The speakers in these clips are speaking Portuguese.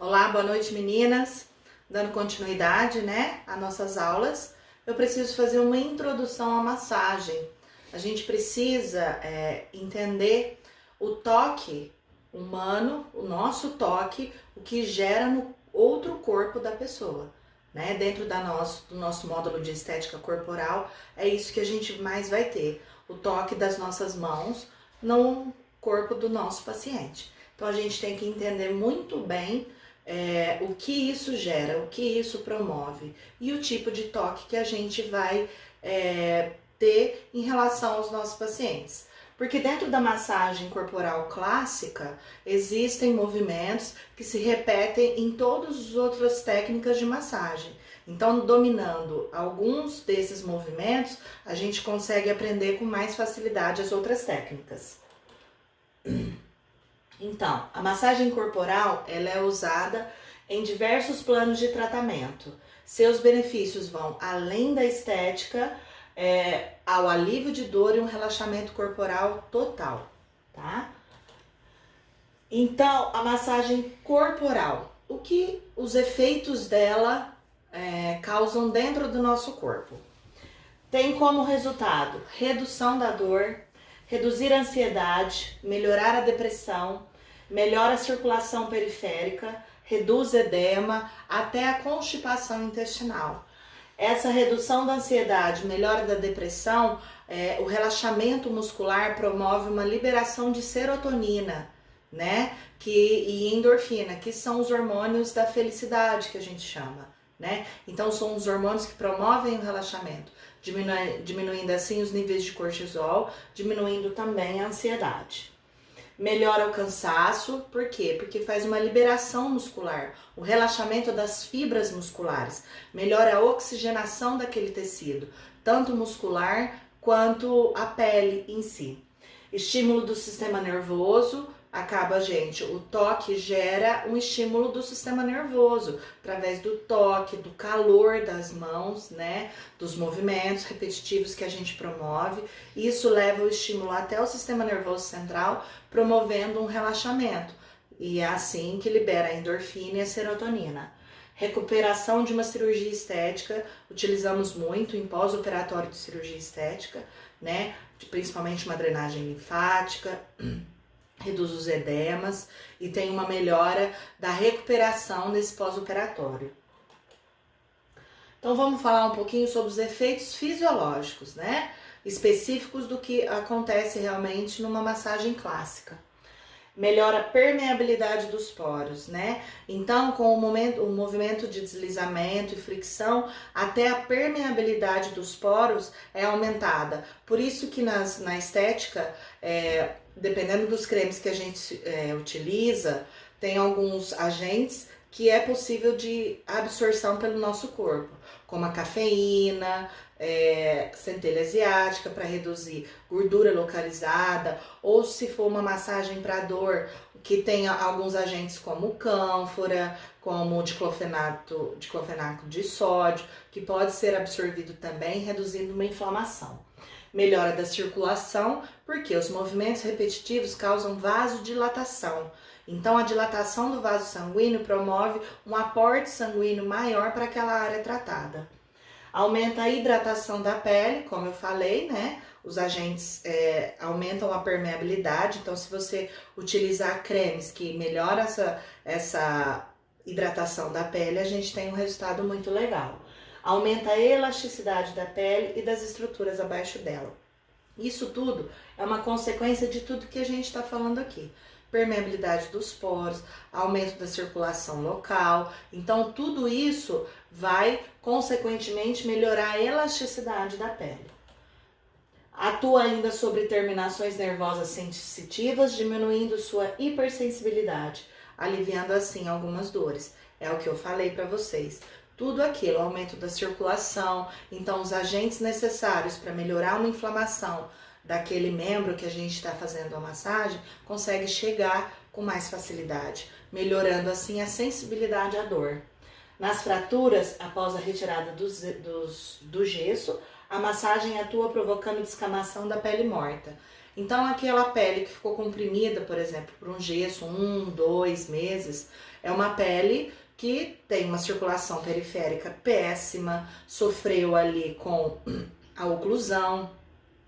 Olá, boa noite meninas, dando continuidade, né, às nossas aulas. Eu preciso fazer uma introdução à massagem. A gente precisa entender o toque humano, o nosso toque, o que gera no outro corpo da pessoa, né? Dentro do nosso módulo de estética corporal, é isso que a gente mais vai ter, o toque das nossas mãos no corpo do nosso paciente. Então a gente tem que entender muito bem o que isso gera, o que isso promove e o tipo de toque que a gente vai ter em relação aos nossos pacientes. Porque dentro da massagem corporal clássica, existem movimentos que se repetem em todas as outras técnicas de massagem. Então, dominando alguns desses movimentos, a gente consegue aprender com mais facilidade as outras técnicas. Então, a massagem corporal, ela é usada em diversos planos de tratamento. Seus benefícios vão além da estética, ao alívio de dor e um relaxamento corporal total, tá? Então, a massagem corporal, o que os efeitos dela causam dentro do nosso corpo? Tem como resultado redução da dor, reduzir a ansiedade, melhorar a depressão, melhora a circulação periférica, reduz edema, até a constipação intestinal. Essa redução da ansiedade, melhora da depressão, o relaxamento muscular promove uma liberação de serotonina, né? E endorfina, que são os hormônios da felicidade que a gente chama, né? Então são os hormônios que promovem o relaxamento, diminuindo assim os níveis de cortisol, diminuindo também a ansiedade. Melhora o cansaço, por quê? Porque faz uma liberação muscular, o relaxamento das fibras musculares, melhora a oxigenação daquele tecido, tanto muscular quanto a pele em si. Estímulo do sistema nervoso, o toque gera um estímulo do sistema nervoso, através do toque, do calor das mãos, né, dos movimentos repetitivos que a gente promove. Isso leva o estímulo até o sistema nervoso central, promovendo um relaxamento. E é assim que libera a endorfina e a serotonina. Recuperação de uma cirurgia estética, utilizamos muito em pós-operatório de cirurgia estética, né, principalmente uma drenagem linfática, reduz os edemas e tem uma melhora da recuperação nesse pós-operatório. Então vamos falar um pouquinho sobre os efeitos fisiológicos, né? Específicos do que acontece realmente numa massagem clássica. Melhora a permeabilidade dos poros, né? Então, com o movimento de deslizamento e fricção, até a permeabilidade dos poros é aumentada. Por isso que na estética, dependendo dos cremes que a gente utiliza, tem alguns agentes que é possível de absorção pelo nosso corpo, como a cafeína, centelha asiática para reduzir gordura localizada, ou se for uma massagem para dor, que tenha alguns agentes como cânfora, como diclofenaco de sódio, que pode ser absorvido também, reduzindo uma inflamação. Melhora da circulação, porque os movimentos repetitivos causam vasodilatação. Então, a dilatação do vaso sanguíneo promove um aporte sanguíneo maior para aquela área tratada. Aumenta a hidratação da pele, como eu falei, né? Os agentes aumentam a permeabilidade, então se você utilizar cremes que melhoram essa hidratação da pele, a gente tem um resultado muito legal. Aumenta a elasticidade da pele e das estruturas abaixo dela. Isso tudo é uma consequência de tudo que a gente está falando aqui. Permeabilidade dos poros, aumento da circulação local. Então, tudo isso vai, consequentemente, melhorar a elasticidade da pele. Atua ainda sobre terminações nervosas sensitivas, diminuindo sua hipersensibilidade, aliviando assim algumas dores. É o que eu falei para vocês. Tudo aquilo, aumento da circulação, então os agentes necessários para melhorar uma inflamação daquele membro que a gente está fazendo a massagem, consegue chegar com mais facilidade, melhorando assim a sensibilidade à dor. Nas fraturas, após a retirada do gesso, a massagem atua provocando descamação da pele morta. Então aquela pele que ficou comprimida, por exemplo, por um gesso, 1, 2 meses, é uma pele que tem uma circulação periférica péssima, sofreu ali com a oclusão,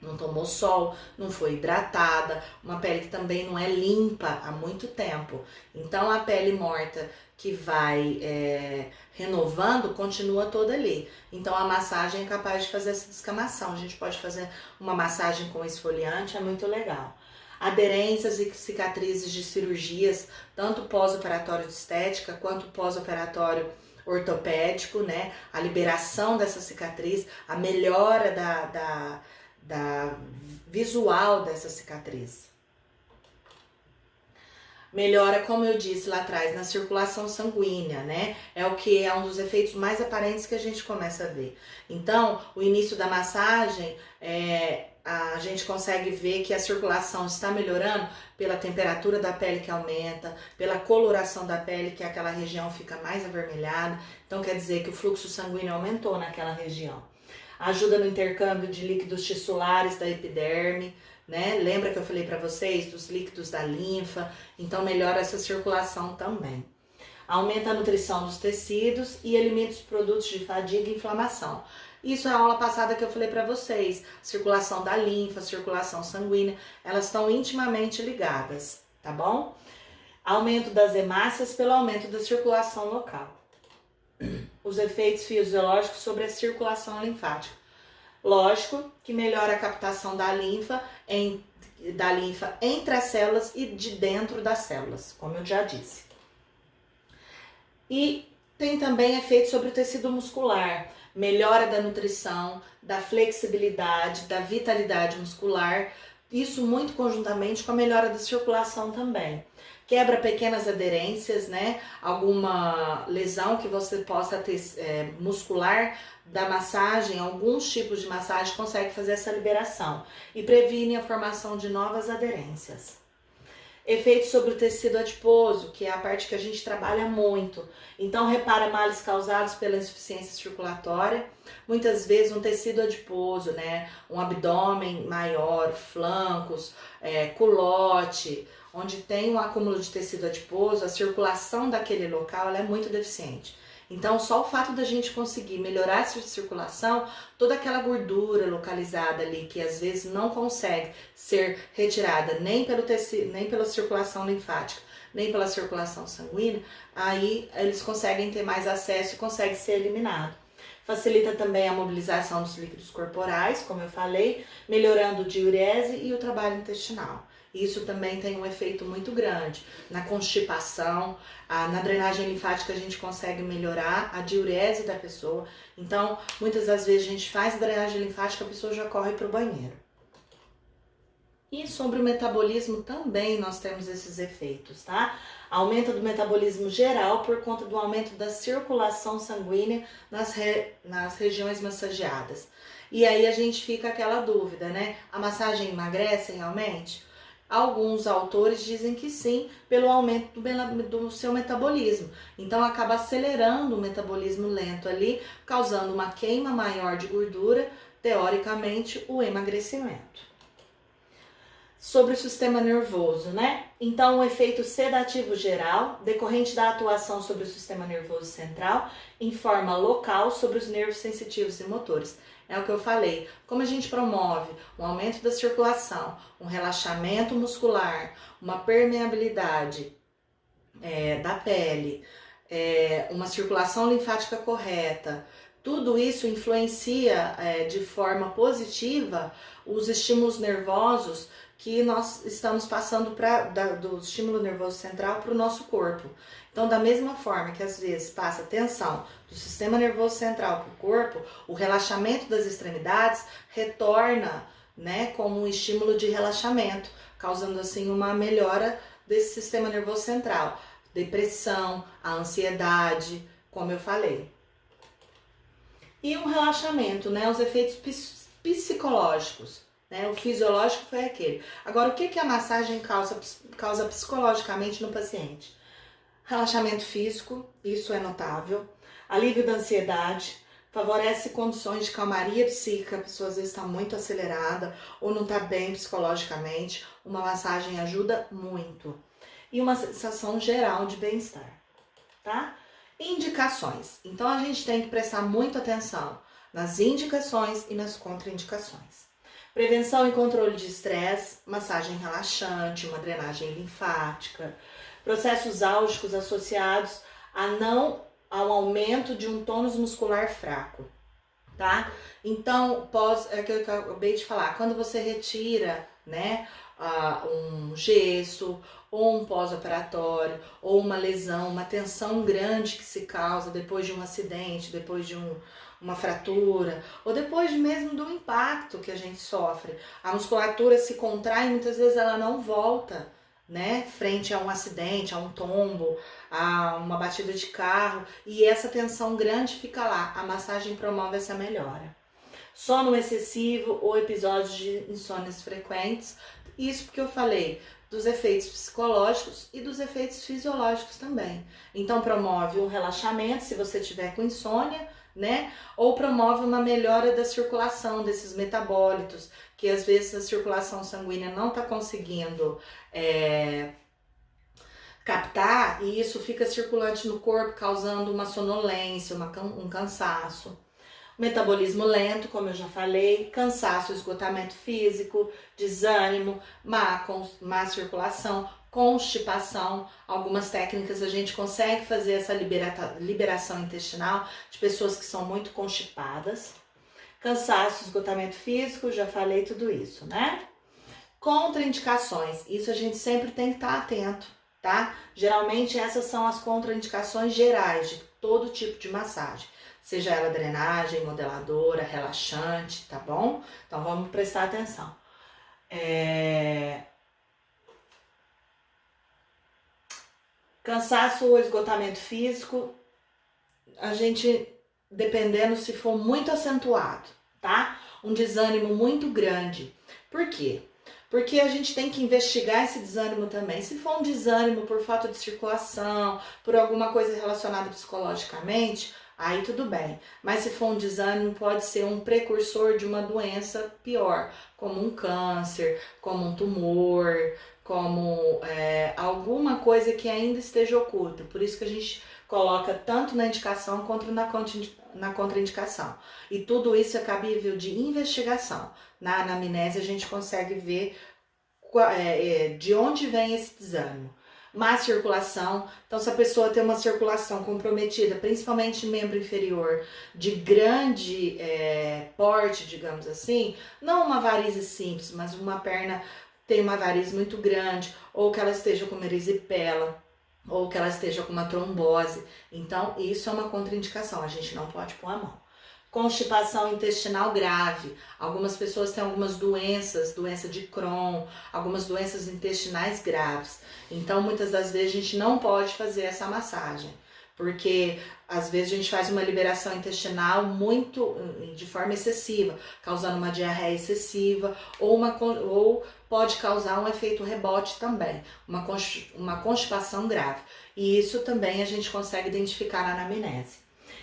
não tomou sol, não foi hidratada, uma pele que também não é limpa há muito tempo. Então a pele morta que vai renovando continua toda ali. Então a massagem é capaz de fazer essa descamação. A gente pode fazer uma massagem com esfoliante, é muito legal. Aderências e cicatrizes de cirurgias, tanto pós-operatório de estética quanto pós-operatório ortopédico, né? A liberação dessa cicatriz, a melhora da visual dessa cicatriz. Melhora, como eu disse lá atrás, na circulação sanguínea, né? É o que é um dos efeitos mais aparentes que a gente começa a ver. Então, o início da massagem, a gente consegue ver que a circulação está melhorando pela temperatura da pele que aumenta, pela coloração da pele, que aquela região fica mais avermelhada. Então, quer dizer que o fluxo sanguíneo aumentou naquela região. Ajuda no intercâmbio de líquidos tissulares da epiderme, né? Lembra que eu falei para vocês dos líquidos da linfa? Então melhora essa circulação também. Aumenta a nutrição dos tecidos e elimina os produtos de fadiga e inflamação. Isso é a aula passada que eu falei para vocês. Circulação da linfa, circulação sanguínea, elas estão intimamente ligadas, tá bom? Aumento das hemácias pelo aumento da circulação local. Os efeitos fisiológicos sobre a circulação linfática. Lógico que melhora a captação da linfa entre as células e de dentro das células, como eu já disse. E tem também efeitos sobre o tecido muscular, melhora da nutrição, da flexibilidade, da vitalidade muscular, isso muito conjuntamente com a melhora da circulação também. Quebra pequenas aderências, né? Alguma lesão que você possa ter muscular da massagem, alguns tipos de massagem consegue fazer essa liberação e previne a formação de novas aderências. Efeitos sobre o tecido adiposo, que é a parte que a gente trabalha muito. Então, repara males causados pela insuficiência circulatória. Muitas vezes um tecido adiposo, né? Um abdômen maior, flancos, culote, onde tem um acúmulo de tecido adiposo, a circulação daquele local ela é muito deficiente. Então, só o fato da gente conseguir melhorar essa circulação, toda aquela gordura localizada ali, que às vezes não consegue ser retirada nem pelo tecido, nem pela circulação linfática, nem pela circulação sanguínea, aí eles conseguem ter mais acesso e consegue ser eliminado. Facilita também a mobilização dos líquidos corporais, como eu falei, melhorando a diurese e o trabalho intestinal. Isso também tem um efeito muito grande na constipação, na drenagem linfática a gente consegue melhorar a diurese da pessoa. Então, muitas das vezes a gente faz drenagem linfática, a pessoa já corre para o banheiro. E sobre o metabolismo também nós temos esses efeitos, tá? Aumento do metabolismo geral por conta do aumento da circulação sanguínea nas regiões massageadas. E aí a gente fica aquela dúvida, né? A massagem emagrece realmente? Alguns autores dizem que sim, pelo aumento do seu metabolismo. Então acaba acelerando o metabolismo lento ali, causando uma queima maior de gordura, teoricamente o emagrecimento. Sobre o sistema nervoso, né? Então, o efeito sedativo geral, decorrente da atuação sobre o sistema nervoso central, em forma local sobre os nervos sensitivos e motores. É o que eu falei. Como a gente promove um aumento da circulação, um relaxamento muscular, uma permeabilidade da pele, uma circulação linfática correta, tudo isso influencia de forma positiva os estímulos nervosos que nós estamos passando do estímulo nervoso central para o nosso corpo. Então, da mesma forma que às vezes passa tensão do sistema nervoso central para o corpo, o relaxamento das extremidades retorna, né, como um estímulo de relaxamento, causando assim uma melhora desse sistema nervoso central. Depressão, a ansiedade, como eu falei. E um relaxamento, né, os efeitos psicológicos. O fisiológico foi aquele. Agora, o que a massagem causa psicologicamente no paciente? Relaxamento físico, isso é notável. Alívio da ansiedade, favorece condições de calmaria psíquica, a pessoa às vezes está muito acelerada ou não está bem psicologicamente, uma massagem ajuda muito. E uma sensação geral de bem-estar, tá? Indicações. Então a gente tem que prestar muita atenção nas indicações e nas contraindicações. Prevenção e controle de estresse, massagem relaxante, uma drenagem linfática, processos álgicos associados ao aumento de um tônus muscular fraco, tá? Então, é aquilo que eu acabei de falar, quando você retira, né, um gesso, ou um pós-operatório, ou uma lesão, uma tensão grande que se causa depois de um acidente, depois de uma fratura, ou depois mesmo do impacto que a gente sofre. A musculatura se contrai e muitas vezes ela não volta, né, frente a um acidente, a um tombo, a uma batida de carro, e essa tensão grande fica lá. A massagem promove essa melhora. Sono excessivo ou episódios de insônias frequentes, isso porque eu falei dos efeitos psicológicos e dos efeitos fisiológicos também. Então promove um relaxamento se você tiver com insônia, né? Ou promove uma melhora da circulação desses metabólitos, que às vezes a circulação sanguínea não está conseguindo captar, e isso fica circulante no corpo, causando uma sonolência, um cansaço. Metabolismo lento, como eu já falei, cansaço, esgotamento físico, desânimo, má circulação, constipação. Algumas técnicas a gente consegue fazer essa liberação intestinal de pessoas que são muito constipadas. Cansaço, esgotamento físico, já falei tudo isso, né? Contraindicações, isso a gente sempre tem que estar atento, tá? Geralmente essas são as contraindicações gerais de todo tipo de massagem. Seja ela drenagem, modeladora, relaxante, tá bom? Então vamos prestar atenção. Cansaço ou esgotamento físico, a gente, dependendo se for muito acentuado, tá? Um desânimo muito grande. Por quê? Porque a gente tem que investigar esse desânimo também. Se for um desânimo por falta de circulação, por alguma coisa relacionada psicologicamente, aí tudo bem. Mas se for um desânimo, pode ser um precursor de uma doença pior, como um câncer, como um tumor, como alguma coisa que ainda esteja oculta. Por isso que a gente coloca tanto na indicação quanto na contraindicação. E tudo isso é cabível de investigação. Na anamnese a gente consegue ver de onde vem esse desânimo. Má circulação, então se a pessoa tem uma circulação comprometida, principalmente membro inferior, de grande porte, digamos assim, não uma varize simples, mas uma perna tem uma varize muito grande, ou que ela esteja com uma erisipela, ou que ela esteja com uma trombose, então isso é uma contraindicação, a gente não pode pôr a mão. Constipação intestinal grave. Algumas pessoas têm algumas doença de Crohn, algumas doenças intestinais graves. Então, muitas das vezes a gente não pode fazer essa massagem, porque às vezes a gente faz uma liberação intestinal de forma excessiva, causando uma diarreia excessiva, ou pode causar um efeito rebote também, uma constipação grave. E isso também a gente consegue identificar na anamnese.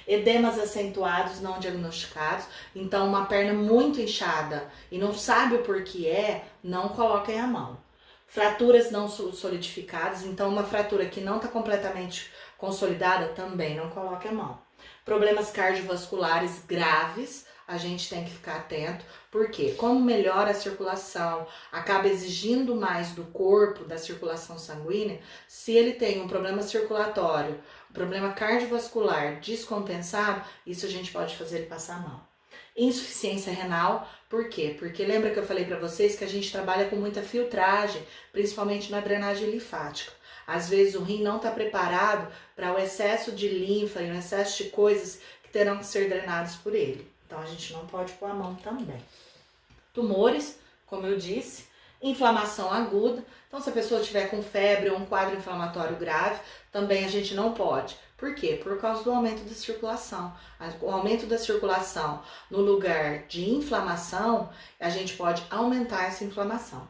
Edemas acentuados não diagnosticados, então uma perna muito inchada e não sabe o porquê não coloquem a mão. Fraturas não solidificadas, então uma fratura que não está completamente consolidada também não coloque a mão. Problemas cardiovasculares graves, a gente tem que ficar atento, porque como melhora a circulação, acaba exigindo mais do corpo, da circulação sanguínea, se ele tem um problema circulatório, um problema cardiovascular descompensado, isso a gente pode fazer ele passar a mão. Insuficiência renal, por quê? Porque lembra que eu falei para vocês que a gente trabalha com muita filtragem, principalmente na drenagem linfática. Às vezes o rim não está preparado para o excesso de linfa e o excesso de coisas que terão que ser drenados por ele. Então a gente não pode pôr a mão também. Tumores, como eu disse, inflamação aguda. Então se a pessoa tiver com febre ou um quadro inflamatório grave, também a gente não pode. Por quê? Por causa do aumento da circulação. O aumento da circulação no lugar de inflamação, a gente pode aumentar essa inflamação.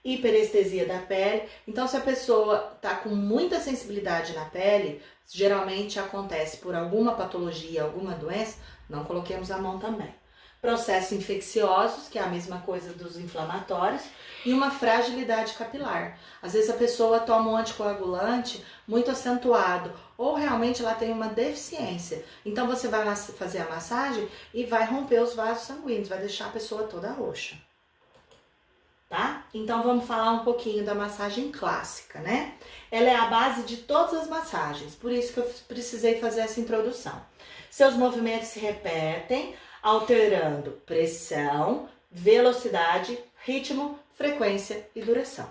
hiperestesia da pele. Então, se a pessoa está com muita sensibilidade na pele, geralmente acontece por alguma patologia, alguma doença, não coloquemos a mão também. Processos infecciosos, que é a mesma coisa dos inflamatórios, e uma fragilidade capilar. Às vezes a pessoa toma um anticoagulante muito acentuado, ou realmente ela tem uma deficiência. Então você vai fazer a massagem e vai romper os vasos sanguíneos, vai deixar a pessoa toda roxa. Tá? Então vamos falar um pouquinho da massagem clássica, né? Ela é a base de todas as massagens, por isso que eu precisei fazer essa introdução. Seus movimentos se repetem, alterando pressão, velocidade, ritmo, frequência e duração,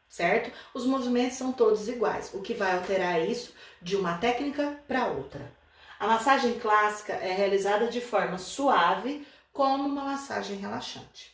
certo? Os movimentos são todos iguais, o que vai alterar isso de uma técnica para outra. A massagem clássica é realizada de forma suave, como uma massagem relaxante.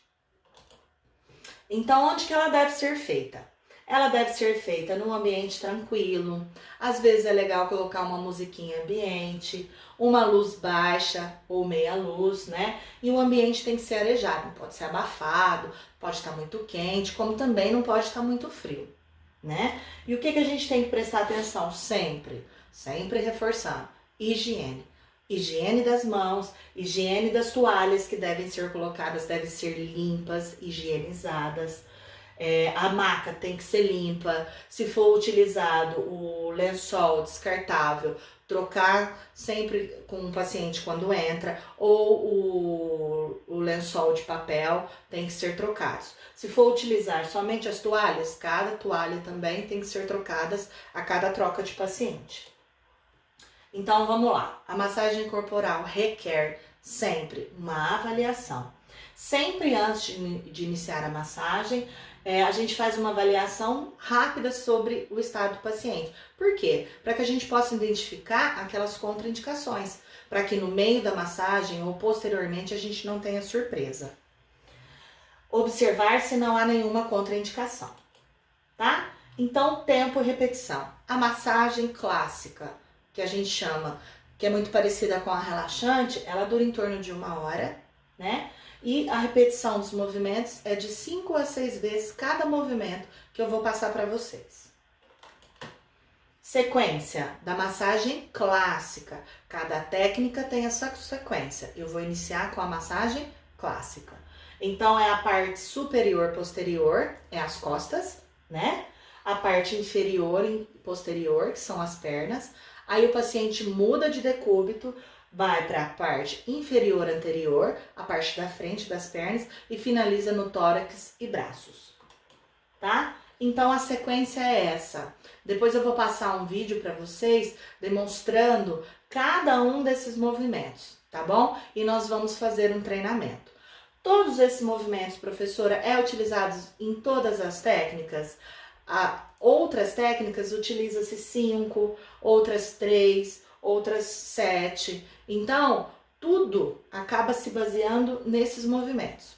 Então, onde que ela deve ser feita? Ela deve ser feita num ambiente tranquilo. Às vezes é legal colocar uma musiquinha ambiente, uma luz baixa ou meia luz, né? E o ambiente tem que ser arejado, não pode ser abafado, pode estar muito quente, como também não pode estar muito frio, né? E o que a gente tem que prestar atenção sempre? Sempre reforçando: higiene. Higiene das mãos, higiene das toalhas que devem ser colocadas, devem ser limpas, higienizadas. A maca tem que ser limpa. Se for utilizado o lençol descartável, trocar sempre com o paciente quando entra, ou o lençol de papel tem que ser trocados. Se for utilizar somente as toalhas, cada toalha também tem que ser trocadas a cada troca de paciente. Então vamos lá, a massagem corporal requer sempre uma avaliação. Sempre antes de iniciar a massagem, a gente faz uma avaliação rápida sobre o estado do paciente. Por quê? Para que a gente possa identificar aquelas contraindicações, para que no meio da massagem ou posteriormente a gente não tenha surpresa. Observar se não há nenhuma contraindicação, tá? Então, tempo e repetição. A massagem clássica, que a gente chama, que é muito parecida com a relaxante, ela dura em torno de 1 hora, né? E a repetição dos movimentos é de 5 a 6 vezes cada movimento que eu vou passar para vocês. Sequência da massagem clássica. Cada técnica tem a sua sequência. Eu vou iniciar com a massagem clássica. Então, é a parte superior posterior, é as costas, né? A parte inferior e posterior, que são as pernas. Aí o paciente muda de decúbito, vai para a parte inferior anterior, a parte da frente das pernas e finaliza no tórax e braços, tá? Então a sequência é essa. Depois eu vou passar um vídeo para vocês demonstrando cada um desses movimentos, tá bom? E nós vamos fazer um treinamento. Todos esses movimentos, professora, utilizados em todas as técnicas? Outras técnicas utiliza-se 5, outras 3, outras 7. Então, tudo acaba se baseando nesses movimentos.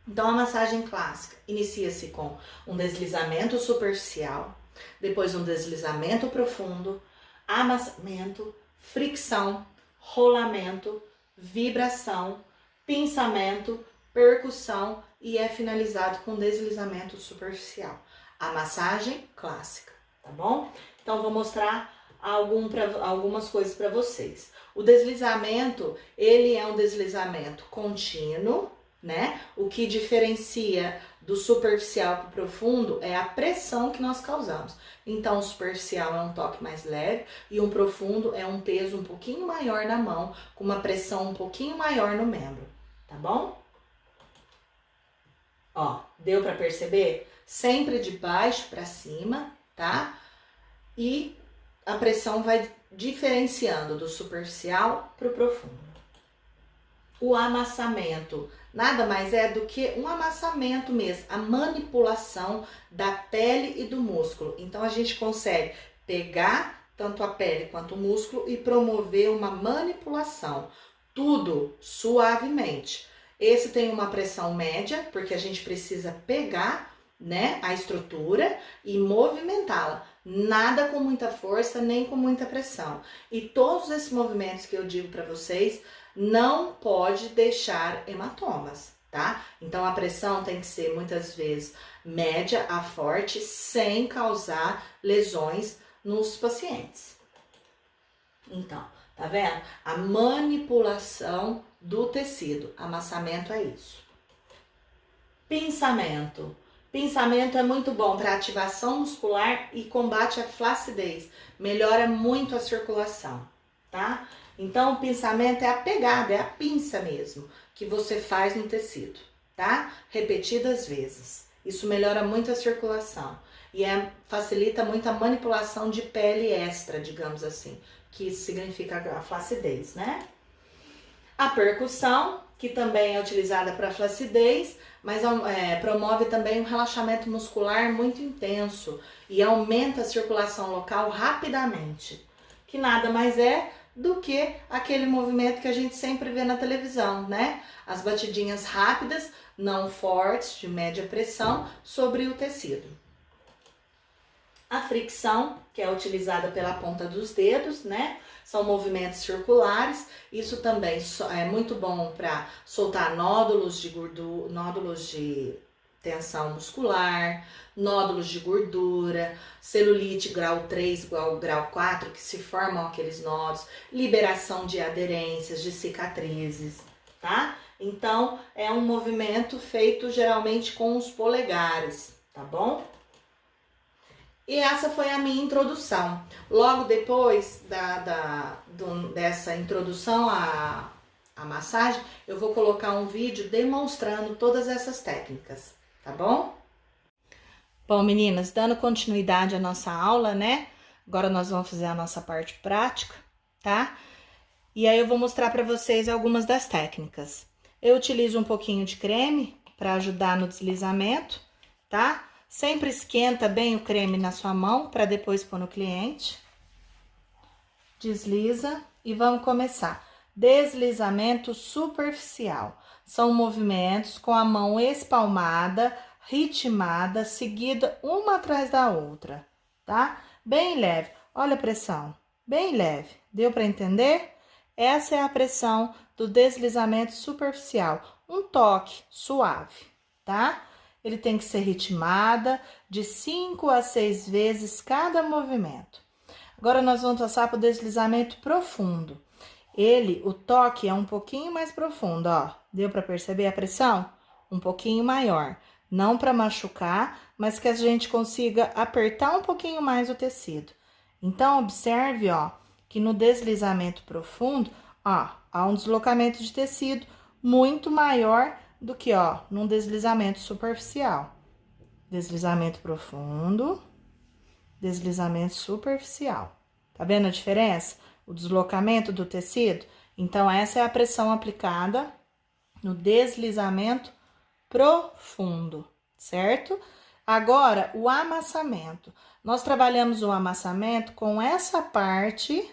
Então, a massagem clássica inicia-se com um deslizamento superficial, depois um deslizamento profundo, amassamento, fricção, rolamento, vibração, pinçamento, percussão e é finalizado com deslizamento superficial. A massagem clássica, tá bom? Então, vou mostrar algumas coisas para vocês. O deslizamento, ele é um deslizamento contínuo, né? O que diferencia do superficial para o profundo é a pressão que nós causamos. Então, o superficial é um toque mais leve e um profundo é um peso um pouquinho maior na mão, com uma pressão um pouquinho maior no membro, tá bom? Ó, deu para perceber? Sempre de baixo para cima, tá? E a pressão vai diferenciando do superficial para o profundo. O amassamento nada mais é do que um amassamento mesmo, a manipulação da pele e do músculo. Então a gente consegue pegar tanto a pele quanto o músculo e promover uma manipulação, tudo suavemente. Esse tem uma pressão média, porque a gente precisa pegar, né, a estrutura e movimentá-la. Nada com muita força, nem com muita pressão. E todos esses movimentos que eu digo para vocês, não pode deixar hematomas, tá? Então a pressão tem que ser muitas vezes média a forte, sem causar lesões nos pacientes. Então, tá vendo? A manipulação do tecido, amassamento é isso. Pinçamento. Pinçamento é muito bom para ativação muscular e combate à flacidez. Melhora muito a circulação, tá? Então, o pinçamento é a pegada, é a pinça mesmo, que você faz no tecido, tá? Repetidas vezes. Isso melhora muito a circulação e facilita muito a manipulação de pele extra, digamos assim, que significa a flacidez, né? A percussão, que também é utilizada para flacidez, mas promove também um relaxamento muscular muito intenso e aumenta a circulação local rapidamente, que nada mais é do que aquele movimento que a gente sempre vê na televisão, né? As batidinhas rápidas, não fortes, de média pressão, sobre o tecido. A fricção, que é utilizada pela ponta dos dedos, né? São movimentos circulares. Isso também é muito bom para soltar nódulos de gordura, nódulos de tensão muscular, nódulos de gordura, celulite grau 3 igual grau 4, que se formam aqueles nódulos, liberação de aderências, de cicatrizes, tá? Então, é um movimento feito geralmente com os polegares, tá bom? E essa foi a minha introdução. Logo depois dessa introdução à massagem, eu vou colocar um vídeo demonstrando todas essas técnicas, tá bom? Bom, meninas, dando continuidade à nossa aula, né? Agora nós vamos fazer a nossa parte prática, tá? E aí eu vou mostrar para vocês algumas das técnicas. Eu utilizo um pouquinho de creme para ajudar no deslizamento, tá? Sempre esquenta bem o creme na sua mão para depois pôr no cliente. Desliza e vamos começar. Deslizamento superficial. São movimentos com a mão espalmada, ritmada, seguida uma atrás da outra, tá? Bem leve. Olha a pressão. Bem leve. Deu para entender? Essa é a pressão do deslizamento superficial. Um toque suave, tá? Ele tem que ser ritmada de 5 a 6 vezes cada movimento. Agora nós vamos passar para o deslizamento profundo. O toque é um pouquinho mais profundo, ó. Deu para perceber a pressão? Um pouquinho maior. Não para machucar, mas que a gente consiga apertar um pouquinho mais o tecido. Então, observe, ó, que no deslizamento profundo, ó, há um deslocamento de tecido muito maior do que, ó, num deslizamento superficial. Deslizamento profundo, deslizamento superficial. Tá vendo a diferença? O deslocamento do tecido? Então, essa é a pressão aplicada no deslizamento profundo, certo? Agora, o amassamento. Nós trabalhamos o amassamento com essa parte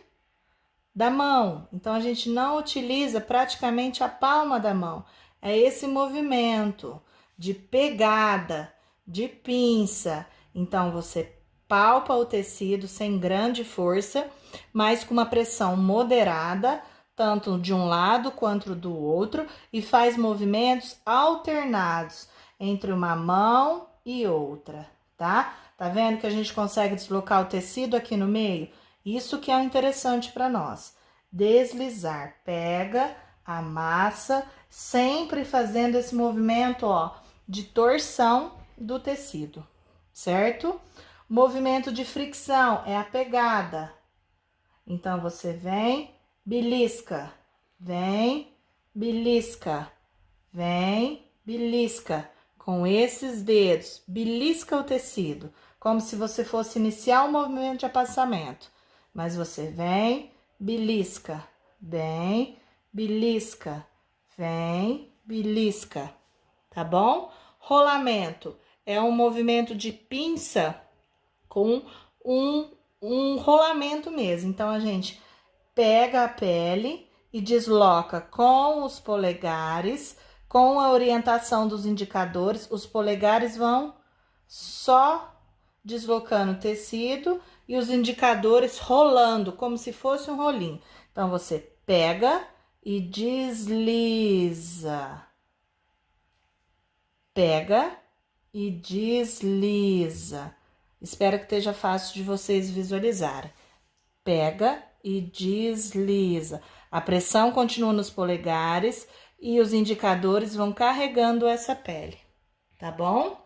da mão. Então, a gente não utiliza praticamente a palma da mão. É esse movimento de pegada, de pinça. Então, você palpa o tecido sem grande força, mas com uma pressão moderada, tanto de um lado quanto do outro, e faz movimentos alternados entre uma mão e outra, tá? Tá vendo que a gente consegue deslocar o tecido aqui no meio? Isso que é o interessante para nós. Deslizar, pega, amassa, sempre fazendo esse movimento, ó, de torção do tecido, certo? Movimento de fricção é a pegada. Então, você vem, belisca, vem, belisca, vem, belisca. Com esses dedos, belisca o tecido, como se você fosse iniciar o movimento de apassamento. Mas você vem, belisca, vem, belisca, vem, belisca, tá bom? Rolamento é um movimento de pinça com um rolamento mesmo. Então, a gente pega a pele e desloca com os polegares, com a orientação dos indicadores. Os polegares vão só deslocando o tecido e os indicadores rolando, como se fosse um rolinho. Então, você pega e desliza. pega e desliza. Espero que esteja fácil de vocês visualizarem. Pega e desliza. A pressão continua nos polegares e os indicadores vão carregando essa pele, tá bom?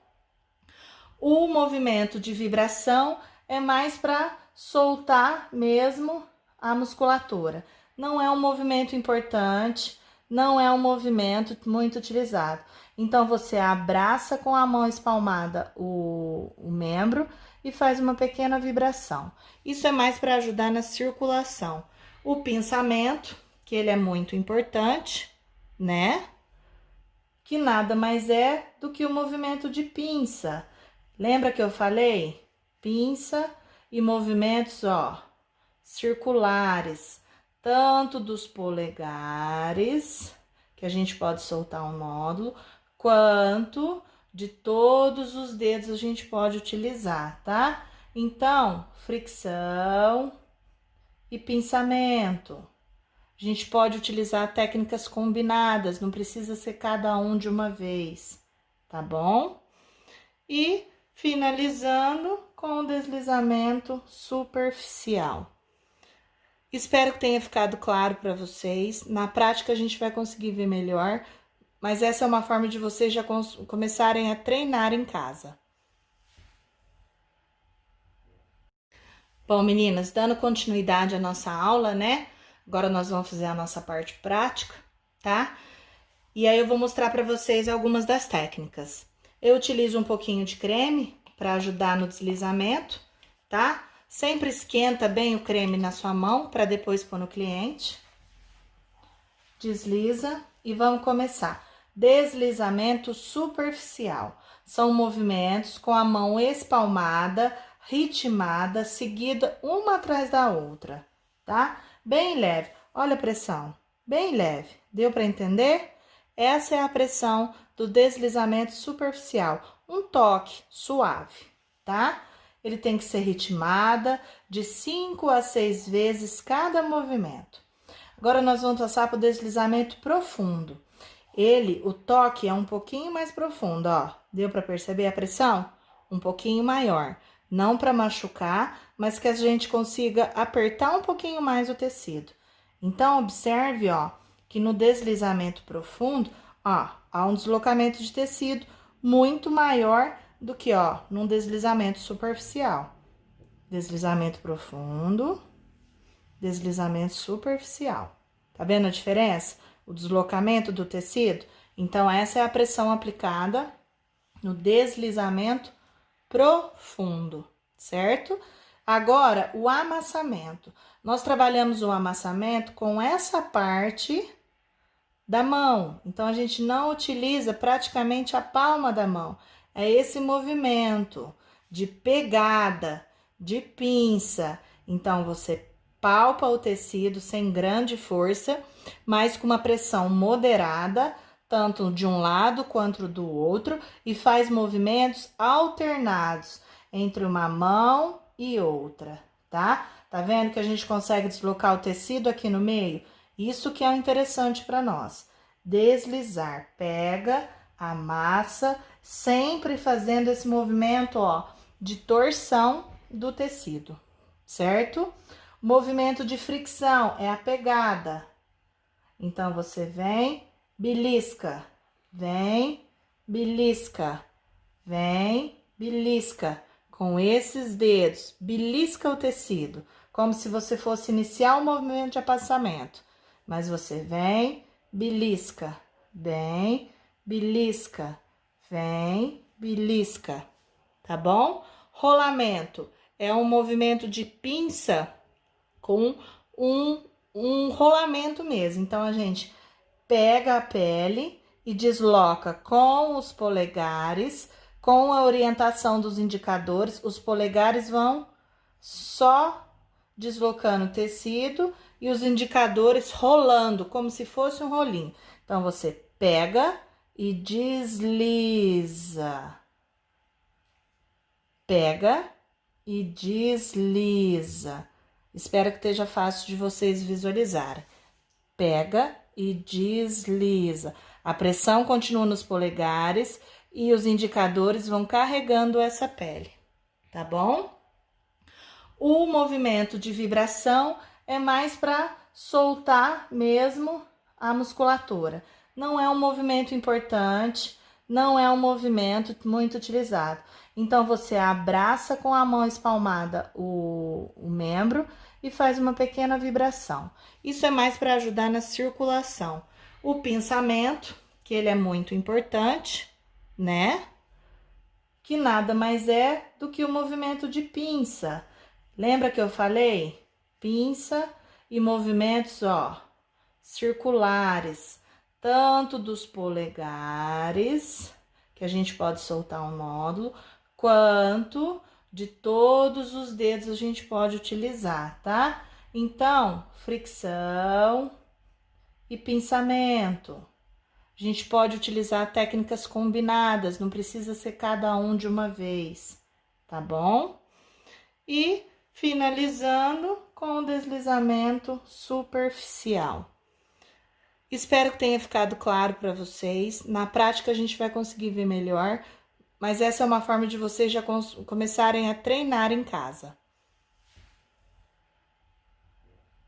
O movimento de vibração é mais para soltar mesmo a musculatura. Não é um movimento importante, não é um movimento muito utilizado. Então, você abraça com a mão espalmada o membro e faz uma pequena vibração. Isso é mais para ajudar na circulação. O pinçamento, que ele é muito importante, né? Que nada mais é do que o movimento de pinça. Lembra que eu falei? Pinça e movimentos, ó, circulares, tanto dos polegares, que a gente pode soltar um nódulo, quanto de todos os dedos a gente pode utilizar, tá? Então, fricção e pinçamento. A gente pode utilizar técnicas combinadas, não precisa ser cada um de uma vez, tá bom? E finalizando com o deslizamento superficial. Espero que tenha ficado claro para vocês. Na prática a gente vai conseguir ver melhor, mas essa é uma forma de vocês já começarem a treinar em casa. Bom, meninas, dando continuidade à nossa aula, né? Agora nós vamos fazer a nossa parte prática, tá? E aí eu vou mostrar para vocês algumas das técnicas. Eu utilizo um pouquinho de creme para ajudar no deslizamento, tá? Sempre esquenta bem o creme na sua mão para depois pôr no cliente. Desliza e vamos começar. Deslizamento superficial. São movimentos com a mão espalmada, ritmada, seguida uma atrás da outra, tá? Bem leve. Olha a pressão, bem leve. Deu para entender? Essa é a pressão do deslizamento superficial. Um toque suave, tá? Ele tem que ser ritmada de 5 a 6 vezes cada movimento. Agora, nós vamos passar para o deslizamento profundo. O toque é um pouquinho mais profundo, ó. Deu para perceber a pressão? Um pouquinho maior. Não para machucar, mas que a gente consiga apertar um pouquinho mais o tecido. Então, observe, ó, que no deslizamento profundo, ó, há um deslocamento de tecido muito maior do que, ó, num deslizamento superficial. Deslizamento profundo, deslizamento superficial. Tá vendo a diferença? O deslocamento do tecido? Então, essa é a pressão aplicada no deslizamento profundo, certo? Agora, o amassamento. Nós trabalhamos o amassamento com essa parte da mão. Então, a gente não utiliza praticamente a palma da mão. É esse movimento de pegada, de pinça. Então, você palpa o tecido sem grande força, mas com uma pressão moderada, tanto de um lado quanto do outro, e faz movimentos alternados entre uma mão e outra, tá? Tá vendo que a gente consegue deslocar o tecido aqui no meio? Isso que é o interessante para nós. Deslizar, pega, amassa, sempre fazendo esse movimento, ó, de torção do tecido, certo? Movimento de fricção é a pegada. Então, você vem, belisca, vem, belisca, vem, belisca. Com esses dedos, belisca o tecido, como se você fosse iniciar o movimento de amassamento. Mas você vem, belisca, vem, belisca, vem, belisca, tá bom? Rolamento é um movimento de pinça com um rolamento mesmo. Então, a gente pega a pele e desloca com os polegares, com a orientação dos indicadores. Os polegares vão só deslocando o tecido e os indicadores rolando, como se fosse um rolinho. Então, você pega e desliza. Pega e desliza. Espero que esteja fácil de vocês visualizarem. Pega e desliza. A pressão continua nos polegares e os indicadores vão carregando essa pele, tá bom? O movimento de vibração é mais para soltar mesmo a musculatura. Não é um movimento importante, não é um movimento muito utilizado. Então, você abraça com a mão espalmada o membro e faz uma pequena vibração. Isso é mais para ajudar na circulação. O pinçamento, que ele é muito importante, né? Que nada mais é do que o movimento de pinça. Lembra que eu falei? Pinça e movimentos, ó, circulares, tanto dos polegares, que a gente pode soltar um nódulo, quanto de todos os dedos a gente pode utilizar, tá? Então, fricção e pinçamento. A gente pode utilizar técnicas combinadas, não precisa ser cada um de uma vez, tá bom? E finalizando com o deslizamento superficial. Espero que tenha ficado claro para vocês. Na prática a gente vai conseguir ver melhor, mas essa é uma forma de vocês já começarem a treinar em casa.